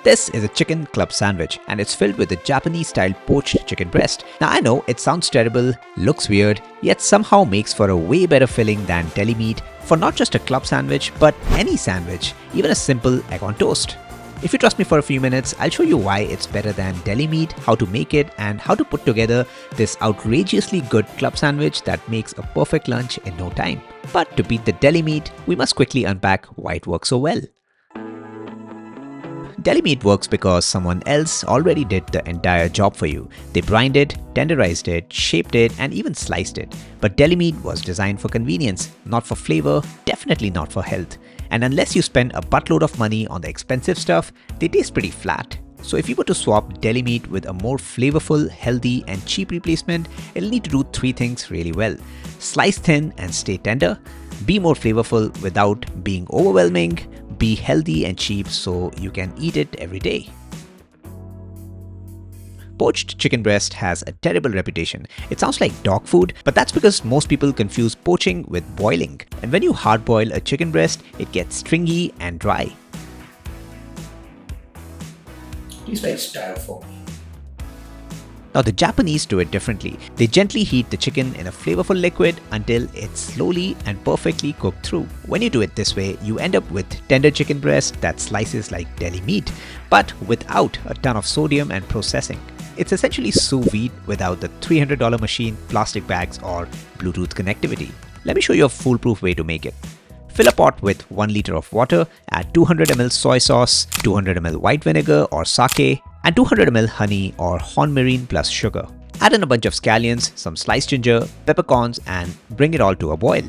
This is a chicken club sandwich and it's filled with a Japanese-style poached chicken breast. Now I know it sounds terrible, looks weird, yet somehow makes for a way better filling than deli meat for not just a club sandwich but any sandwich, even a simple egg on toast. If you trust me for a few minutes, I'll show you why it's better than deli meat, how to make it, and how to put together this outrageously good club sandwich that makes a perfect lunch in no time. But to beat the deli meat, we must quickly unpack why it works so well. Deli meat works because someone else already did the entire job for you. They brined it, tenderized it, shaped it, and even sliced it. But deli meat was designed for convenience, not for flavor, definitely not for health. And unless you spend a buttload of money on the expensive stuff, they taste pretty flat. So if you were to swap deli meat with a more flavorful, healthy, and cheap replacement, it'll need to do three things really well. Slice thin and stay tender, be more flavorful without being overwhelming, be healthy and cheap so you can eat it every day. Poached chicken breast has a terrible reputation. It sounds like dog food, but that's because most people confuse poaching with boiling. And when you hard boil a chicken breast, it gets stringy and dry. Tastes like styrofoam. Now the Japanese do it differently. They gently heat the chicken in a flavorful liquid until it's slowly and perfectly cooked through. When you do it this way, you end up with tender chicken breast that slices like deli meat, but without a ton of sodium and processing. It's essentially sous vide without the $300 machine, plastic bags, or Bluetooth connectivity. Let me show you a foolproof way to make it. Fill a pot with 1 liter of water, add 200 ml soy sauce, 200 ml white vinegar or sake, and 200 ml honey or hornmarine plus sugar. Add in a bunch of scallions, some sliced ginger, peppercorns, and bring it all to a boil.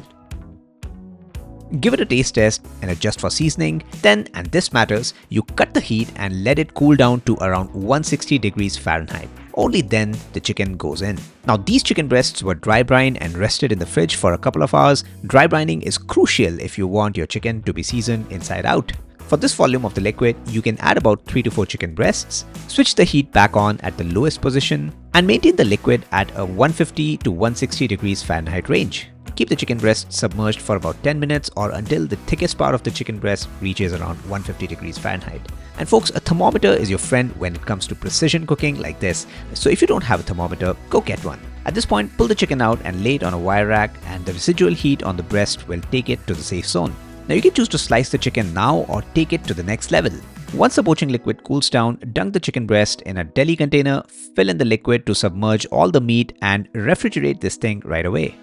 Give it a taste test and adjust for seasoning. Then, and this matters, you cut the heat and let it cool down to around 160 degrees Fahrenheit. Only then the chicken goes in. Now these chicken breasts were dry brined and rested in the fridge for a couple of hours. Dry brining is crucial if you want your chicken to be seasoned inside out. For this volume of the liquid, you can add about 3 to 4 chicken breasts, switch the heat back on at the lowest position, and maintain the liquid at a 150 to 160 degrees Fahrenheit range. Keep the chicken breast submerged for about 10 minutes or until the thickest part of the chicken breast reaches around 150 degrees Fahrenheit. And folks, a thermometer is your friend when it comes to precision cooking like this. So if you don't have a thermometer, go get one. At this point, pull the chicken out and lay it on a wire rack, and the residual heat on the breast will take it to the safe zone. Now you can choose to slice the chicken now or take it to the next level. Once the poaching liquid cools down, dunk the chicken breast in a deli container, fill in the liquid to submerge all the meat, and refrigerate this thing right away.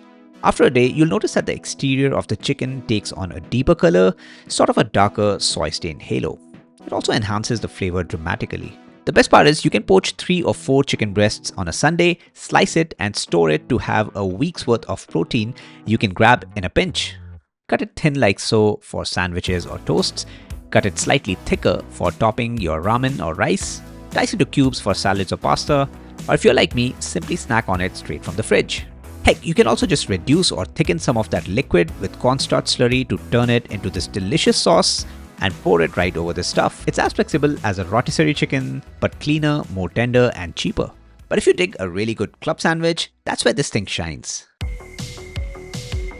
After a day, you'll notice that the exterior of the chicken takes on a deeper color, sort of a darker soy stain halo. It also enhances the flavor dramatically. The best part is you can poach 3 or 4 chicken breasts on a Sunday, slice it and store it to have a week's worth of protein you can grab in a pinch. Cut it thin like so for sandwiches or toasts. Cut it slightly thicker for topping your ramen or rice. Dice into cubes for salads or pasta. Or if you're like me, simply snack on it straight from the fridge. Heck, you can also just reduce or thicken some of that liquid with cornstarch slurry to turn it into this delicious sauce and pour it right over the stuff. It's as flexible as a rotisserie chicken, but cleaner, more tender, and cheaper. But if you dig a really good club sandwich, that's where this thing shines.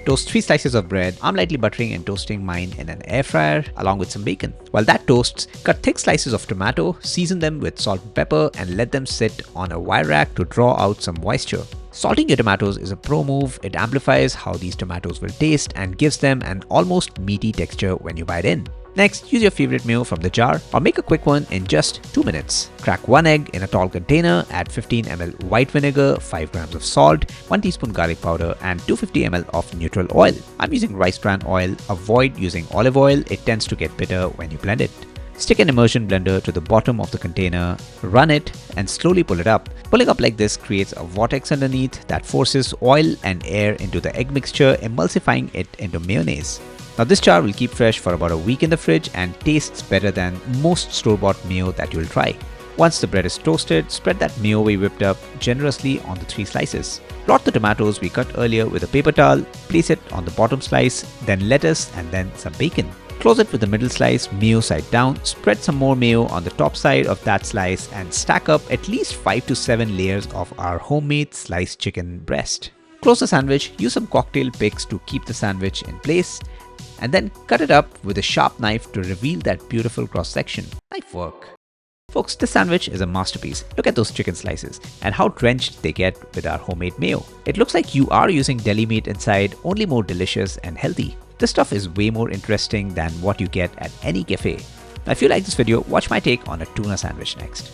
Toast 3 slices of bread. I'm lightly buttering and toasting mine in an air fryer along with some bacon. While that toasts, cut thick slices of tomato, season them with salt and pepper, and let them sit on a wire rack to draw out some moisture. Salting your tomatoes is a pro move. It amplifies how these tomatoes will taste and gives them an almost meaty texture when you bite in. Next, use your favorite mayo from the jar or make a quick one in just 2 minutes. Crack 1 egg in a tall container, add 15 ml white vinegar, 5 grams of salt, 1 teaspoon garlic powder, and 250 ml of neutral oil. I'm using rice bran oil. Avoid using olive oil, it tends to get bitter when you blend it. Stick an immersion blender to the bottom of the container, run it, and slowly pull it up. Pulling up like this creates a vortex underneath that forces oil and air into the egg mixture, emulsifying it into mayonnaise. Now this jar will keep fresh for about a week in the fridge and tastes better than most store-bought mayo that you'll try. Once the bread is toasted, spread that mayo we whipped up generously on the 3 slices. Blot the tomatoes we cut earlier with a paper towel, place it on the bottom slice, then lettuce and then some bacon. Close it with the middle slice, mayo side down, spread some more mayo on the top side of that slice and stack up at least 5 to 7 layers of our homemade sliced chicken breast. Close the sandwich, use some cocktail picks to keep the sandwich in place, and then cut it up with a sharp knife to reveal that beautiful cross section. Knife work. Folks, this sandwich is a masterpiece. Look at those chicken slices and how drenched they get with our homemade mayo. It looks like you are using deli meat inside, only more delicious and healthy. This stuff is way more interesting than what you get at any cafe. Now, if you like this video, watch my take on a tuna sandwich next.